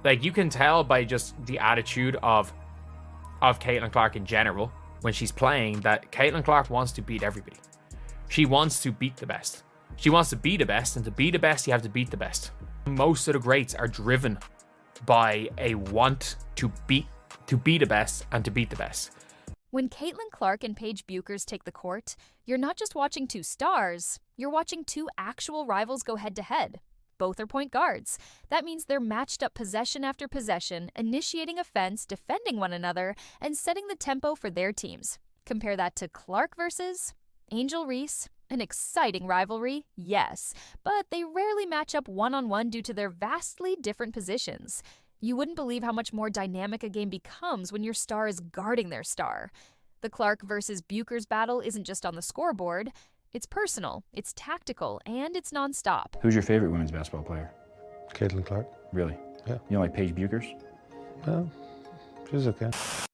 Like, you can tell by just the attitude of Caitlin Clark in general when she's playing that Caitlin Clark wants to beat everybody. She wants to beat the best. She wants to be the best, and to be the best, you have to beat the best. Most of the greats are driven by a want to be the best and to beat the best. When Caitlin Clark and Paige Bueckers take the court, you're not just watching two stars, you're watching two actual rivals go head-to-head. Both are point guards. That means they're matched up possession after possession, initiating offense, defending one another, and setting the tempo for their teams. Compare that to Clark versus Angel Reese. An exciting rivalry, yes, but they rarely match up one-on-one due to their vastly different positions. You wouldn't believe how much more dynamic a game becomes when your star is guarding their star. The Clark versus Bueckers battle isn't just on the scoreboard. It's personal, it's tactical, and it's nonstop. Who's your favorite women's basketball player? Caitlin Clark. Really? Yeah. You don't like Paige Bueckers? Well, she's okay.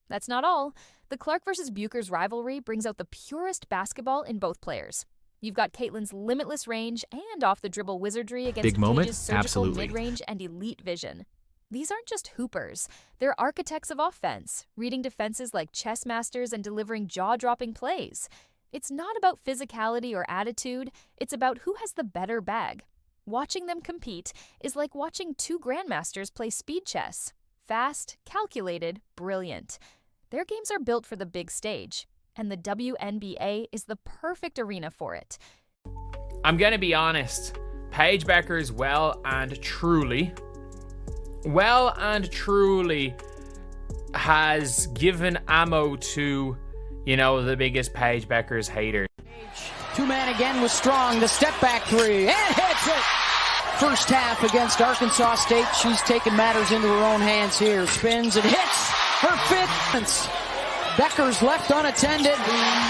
That's not all. The Clark versus Bueckers rivalry brings out the purest basketball in both players. You've got Caitlin's limitless range and off-the-dribble wizardry against Big moment? Paige's surgical Absolutely. mid-range and elite vision. These aren't just hoopers. They're architects of offense, reading defenses like chess masters and delivering jaw-dropping plays. It's not about physicality or attitude. It's about who has the better bag. Watching them compete is like watching two grandmasters play speed chess. Fast, calculated, brilliant. Their games are built for the big stage, and the WNBA is the perfect arena for it. I'm going to be honest. Paige Bueckers well and truly has given ammo to, the biggest Paige Bueckers hater. Two-man again was strong. The step-back three, and hits it! First half against Arkansas State. She's taking matters into her own hands here. Spins and hits her fifth. Bueckers left unattended.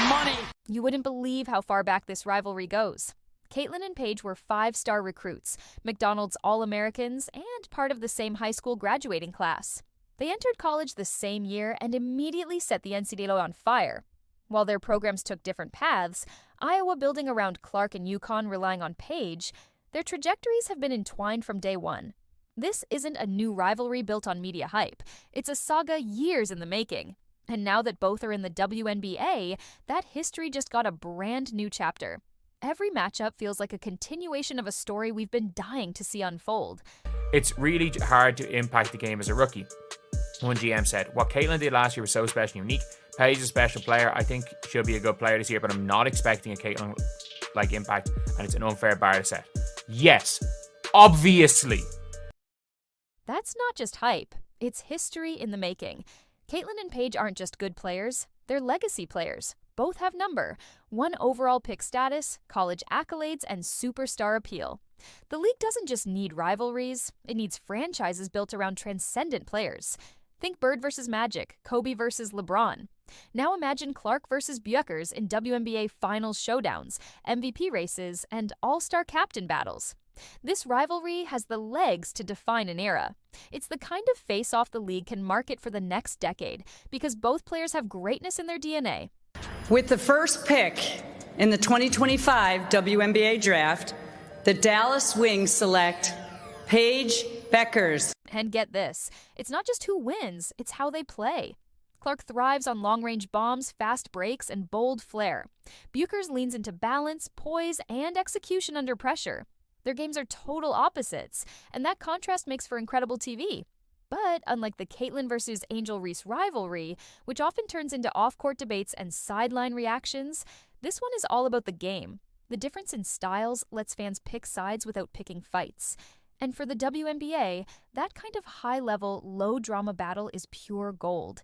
Money. You wouldn't believe how far back this rivalry goes. Caitlin and Paige were 5-star recruits, McDonald's All-Americans, and part of the same high school graduating class. They entered college the same year and immediately set the NCAA on fire. While their programs took different paths, Iowa building around Clark and UConn relying on Paige, their trajectories have been entwined from day one. This isn't a new rivalry built on media hype. It's a saga years in the making. And now that both are in the WNBA, that history just got a brand new chapter. Every matchup feels like a continuation of a story we've been dying to see unfold. It's really hard to impact the game as a rookie. One GM said, what Caitlin did last year was so special and unique. Paige is a special player. I think she'll be a good player this year, but I'm not expecting a Caitlin-like impact, and it's an unfair bar to set. Yes, obviously. That's not just hype. It's history in the making. Caitlin and Paige aren't just good players. They're legacy players. Both have number, 1 overall pick status, college accolades, and superstar appeal. The league doesn't just need rivalries. It needs franchises built around transcendent players. Think Bird versus Magic, Kobe versus LeBron. Now imagine Clark versus Bueckers in WNBA Finals showdowns, MVP races, and all-star captain battles. This rivalry has the legs to define an era. It's the kind of face-off the league can market for the next decade because both players have greatness in their DNA. With the first pick in the 2025 WNBA draft, the Dallas Wings select Paige Bueckers. And get this, it's not just who wins, it's how they play. Clark thrives on long-range bombs, fast breaks, and bold flair. Bueckers leans into balance, poise, and execution under pressure. Their games are total opposites, and that contrast makes for incredible TV. But unlike the Caitlin versus Angel Reese rivalry, which often turns into off-court debates and sideline reactions, this one is all about the game. The difference in styles lets fans pick sides without picking fights. And for the WNBA, that kind of high-level, low-drama battle is pure gold.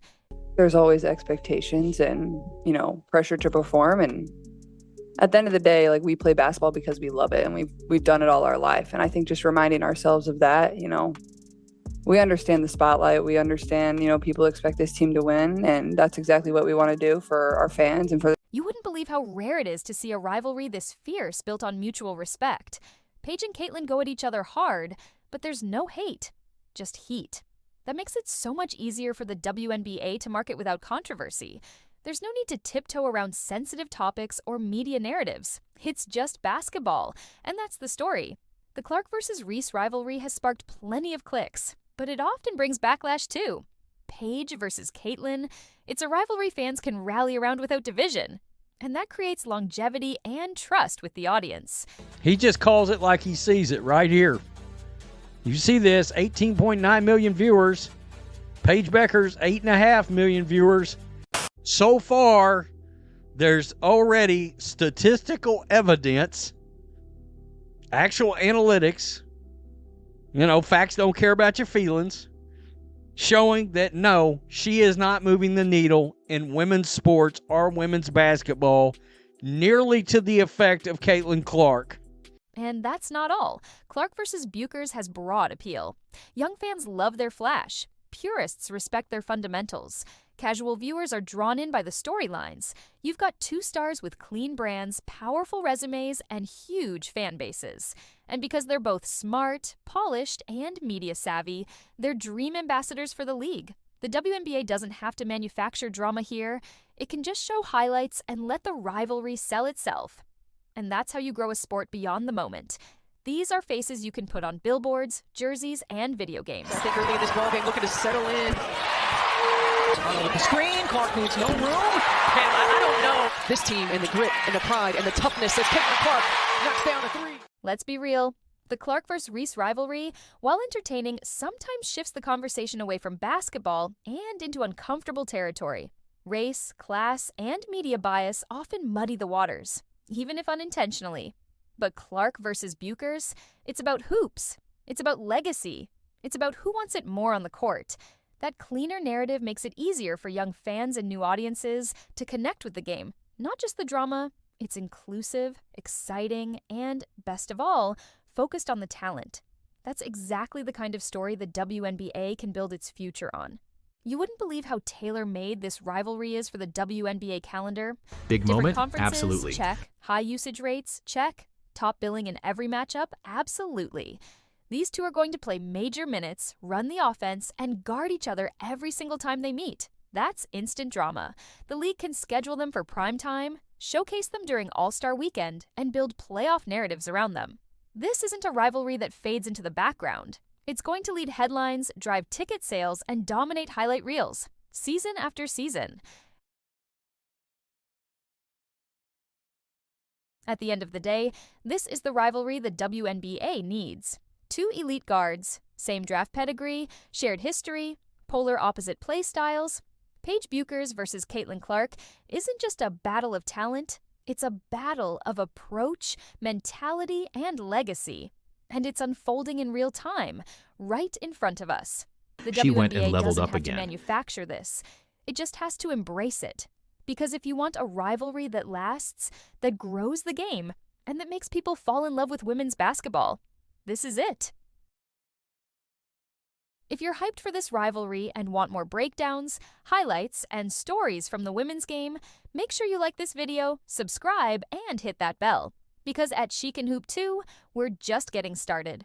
There's always expectations and, pressure to perform. And at the end of the day, we play basketball because we love it, and we've done it all our life. And I think just reminding ourselves of that, we understand the spotlight. We understand, people expect this team to win, and that's exactly what we want to do for our fans and for. You wouldn't believe how rare it is to see a rivalry this fierce built on mutual respect. Paige and Caitlin go at each other hard, but there's no hate, just heat. That makes it so much easier for the WNBA to market without controversy. There's no need to tiptoe around sensitive topics or media narratives. It's just basketball, and that's the story. The Clark versus Reese rivalry has sparked plenty of clicks. But it often brings backlash too. Paige versus Caitlin, it's a rivalry fans can rally around without division. And that creates longevity and trust with the audience. He just calls it like he sees it right here. You see this, 18.9 million viewers. Paige Bueckers, 8.5 million viewers. So far, there's already statistical evidence, actual analytics, facts don't care about your feelings, showing that no, she is not moving the needle in women's sports or women's basketball nearly to the effect of Caitlin Clark. And that's not all. Clark versus Bueckers has broad appeal. Young fans love their flash. Purists respect their fundamentals. Casual viewers are drawn in by the storylines. You've got two stars with clean brands, powerful resumes, and huge fan bases. And because they're both smart, polished, and media savvy, they're dream ambassadors for the league. The WNBA doesn't have to manufacture drama here. It can just show highlights and let the rivalry sell itself. And that's how you grow a sport beyond the moment. These are faces you can put on billboards, jerseys, and video games. I think early in this ballgame looking to settle in. With the screen, Clark needs no room. And I don't know. This team and the grit and the pride and the toughness that Caitlin Clark knocks down a three. Let's be real. The Clark vs. Reese rivalry, while entertaining, sometimes shifts the conversation away from basketball and into uncomfortable territory. Race, class, and media bias often muddy the waters, even if unintentionally. But Clark versus Bueckers, it's about hoops. It's about legacy. It's about who wants it more on the court. That cleaner narrative makes it easier for young fans and new audiences to connect with the game. Not just the drama, it's inclusive, exciting, and, best of all, focused on the talent. That's exactly the kind of story the WNBA can build its future on. You wouldn't believe how tailor-made this rivalry is for the WNBA calendar. Big Different moment? conferences? Absolutely. Check. High usage rates? Check. Top billing in every matchup? Absolutely. These two are going to play major minutes, run the offense, and guard each other every single time they meet. That's instant drama. The league can schedule them for prime time, showcase them during All-Star Weekend, and build playoff narratives around them. This isn't a rivalry that fades into the background. It's going to lead headlines, drive ticket sales, and dominate highlight reels, season after season. At the end of the day, this is the rivalry the WNBA needs. Two elite guards, same draft pedigree, shared history, polar opposite play styles. Paige Bueckers versus Caitlin Clark isn't just a battle of talent, it's a battle of approach, mentality, and legacy. And it's unfolding in real time, right in front of us. The She WNBA went and leveled doesn't up have again. to manufacture this. It just has to embrace it. Because if you want a rivalry that lasts, that grows the game, and that makes people fall in love with women's basketball, this is it. If you're hyped for this rivalry and want more breakdowns, highlights, and stories from the women's game, make sure you like this video, subscribe, and hit that bell. Because at Chic and Hoop 2, we're just getting started.